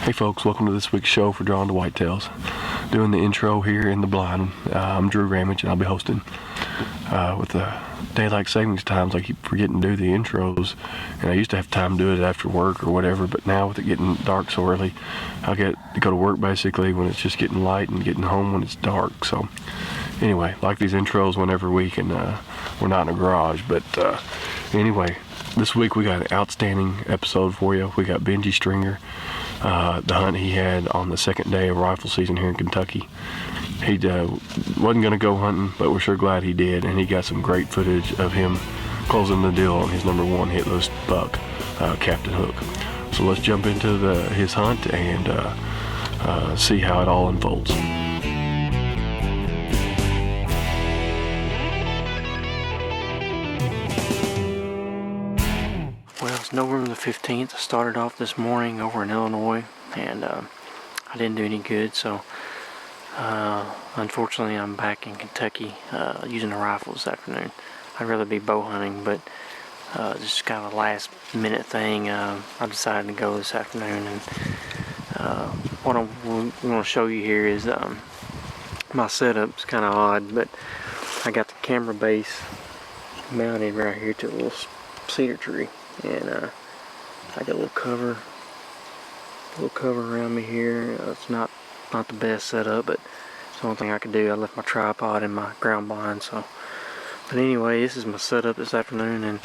Hey folks, welcome to this week's show for Drawn to Whitetails. Doing the intro here in the blind. I'm Drew Ramage and I'll be hosting. With the daylight savings times, I keep forgetting to do the intros, and I used to have time to do it after work or whatever, but now with it getting dark so early, I get to go to work basically when it's just getting light and getting home when it's dark. So anyway, like these intros whenever we can, we're not in a garage, but anyway, this week we got an outstanding episode for you. We got Benji Stringer. The hunt he had on the second day of rifle season here in Kentucky. He wasn't going to go hunting, but we're sure glad he did, and he got some great footage of him closing the deal on his #1 hitless buck, Captain Hook. So let's jump into his hunt and see how it all unfolds. Well, it's November the 15th. I started off this morning over in Illinois, and I didn't do any good, so unfortunately I'm back in Kentucky using a rifle this afternoon. I'd rather be bow hunting, but just kind of a last minute thing. I decided to go this afternoon, and what I'm going to show you here is my setup's kind of odd, but I got the camera base mounted right here to a little cedar tree, and I got a little cover around me here. It's not the best setup, but it's the only thing I could do. I left my tripod in my ground blind, so. But anyway, this is my setup this afternoon, and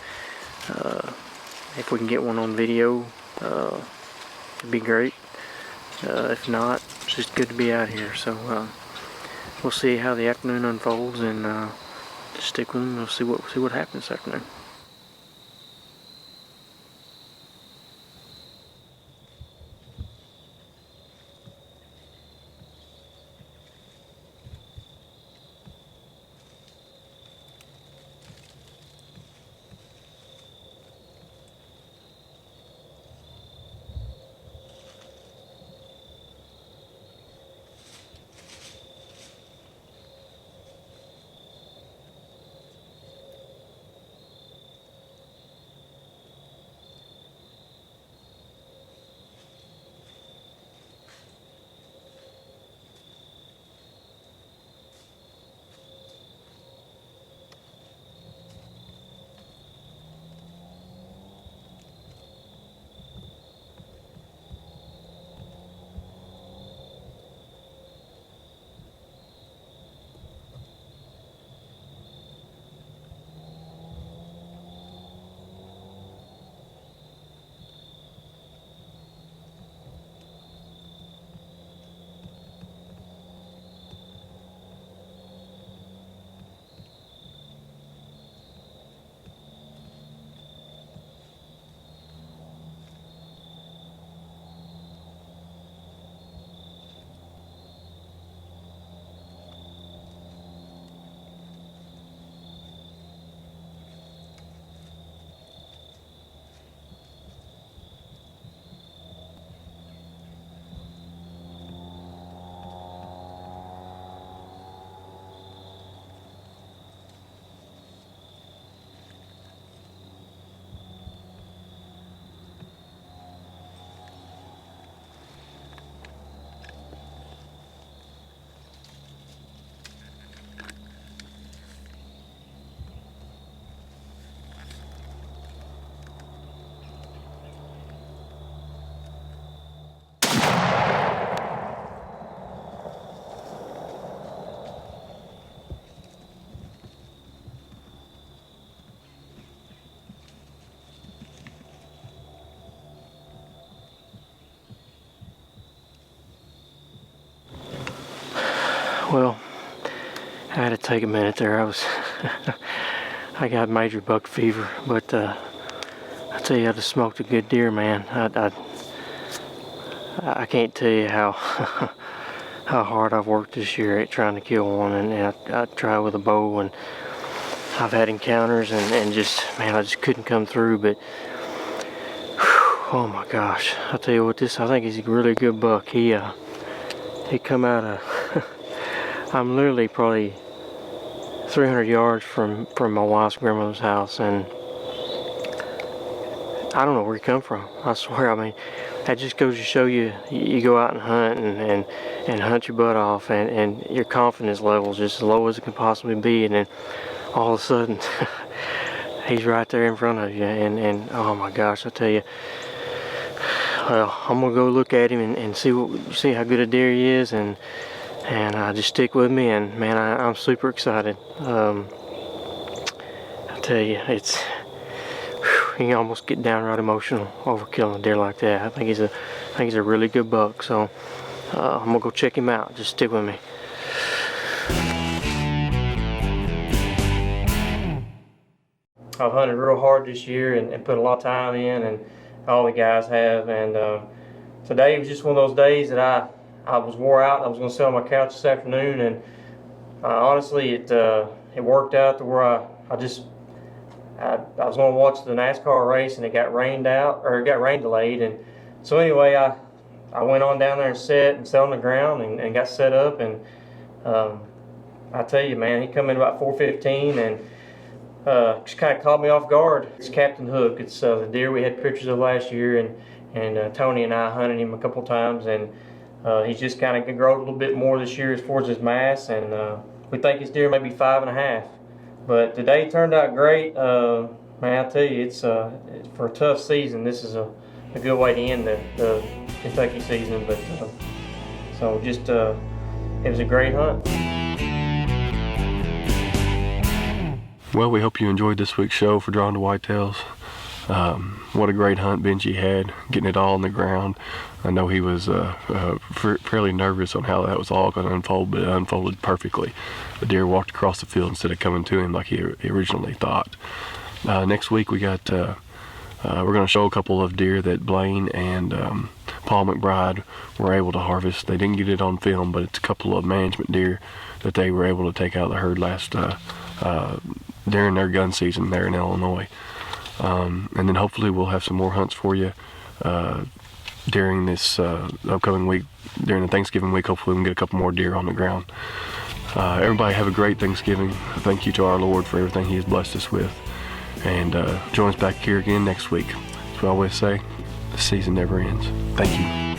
if we can get one on video, it'd be great. If not, it's just good to be out here. So we'll see how the afternoon unfolds, and just stick with them. We'll see what happens this afternoon. Well, I had to take a minute there. I got major buck fever, but I tell you, I just smoked a good deer, man. I can't tell you how how hard I've worked this year at trying to kill one, and I tried with a bow, and I've had encounters, and just, man, I just couldn't come through. But oh my gosh, I'll tell you what, I think he's a really good buck. He come out of I'm literally probably 300 yards from my wife's grandmother's house, and I don't know where he come from. I swear. I mean, that just goes to show you, you go out and hunt and hunt your butt off, and your confidence level's just as low as it can possibly be, and then all of a sudden he's right there in front of you, and oh my gosh, I tell you. Well, I'm gonna go look at him and see how good a deer he is, and just stick with me, and man, I'm super excited. I tell you, it's you can almost get downright emotional over killing a deer like that. I think he's a really good buck. So I'm gonna go check him out. Just stick with me. I've hunted real hard this year and put a lot of time in, and all the guys have. And today was just one of those days that I was wore out. I was gonna sit on my couch this afternoon, and honestly, it worked out to where I was going to watch the NASCAR race, and it got rain delayed, and so anyway, I went on down there and sat on the ground and got set up, and I tell you, man, he come in about 4:15 and just kind of caught me off guard. It's Captain Hook. It's the deer we had pictures of last year, and Tony and I hunted him a couple times, and he's just kind of grown a little bit more this year as far as his mass, and we think his deer may be 5.5. But today turned out great. Man, I tell you, it's for a tough season. This is a good way to end the Kentucky season. But so just it was a great hunt. Well, we hope you enjoyed this week's show for Drawn to Whitetails. What a great hunt Benji had, getting it all on the ground. I know he was fairly nervous on how that was all going to unfold, but it unfolded perfectly. The deer walked across the field instead of coming to him like he originally thought. Next week we got we're going to show a couple of deer that Blaine and Paul McBride were able to harvest. They didn't get it on film, but it's a couple of management deer that they were able to take out of the herd last during their gun season there in Illinois. And then hopefully we'll have some more hunts for you during this upcoming week, during the Thanksgiving week. Hopefully we can get a couple more deer on the ground. Everybody have a great Thanksgiving. Thank you to our Lord for everything He has blessed us with. And join us back here again next week. As we always say, the season never ends. Thank you.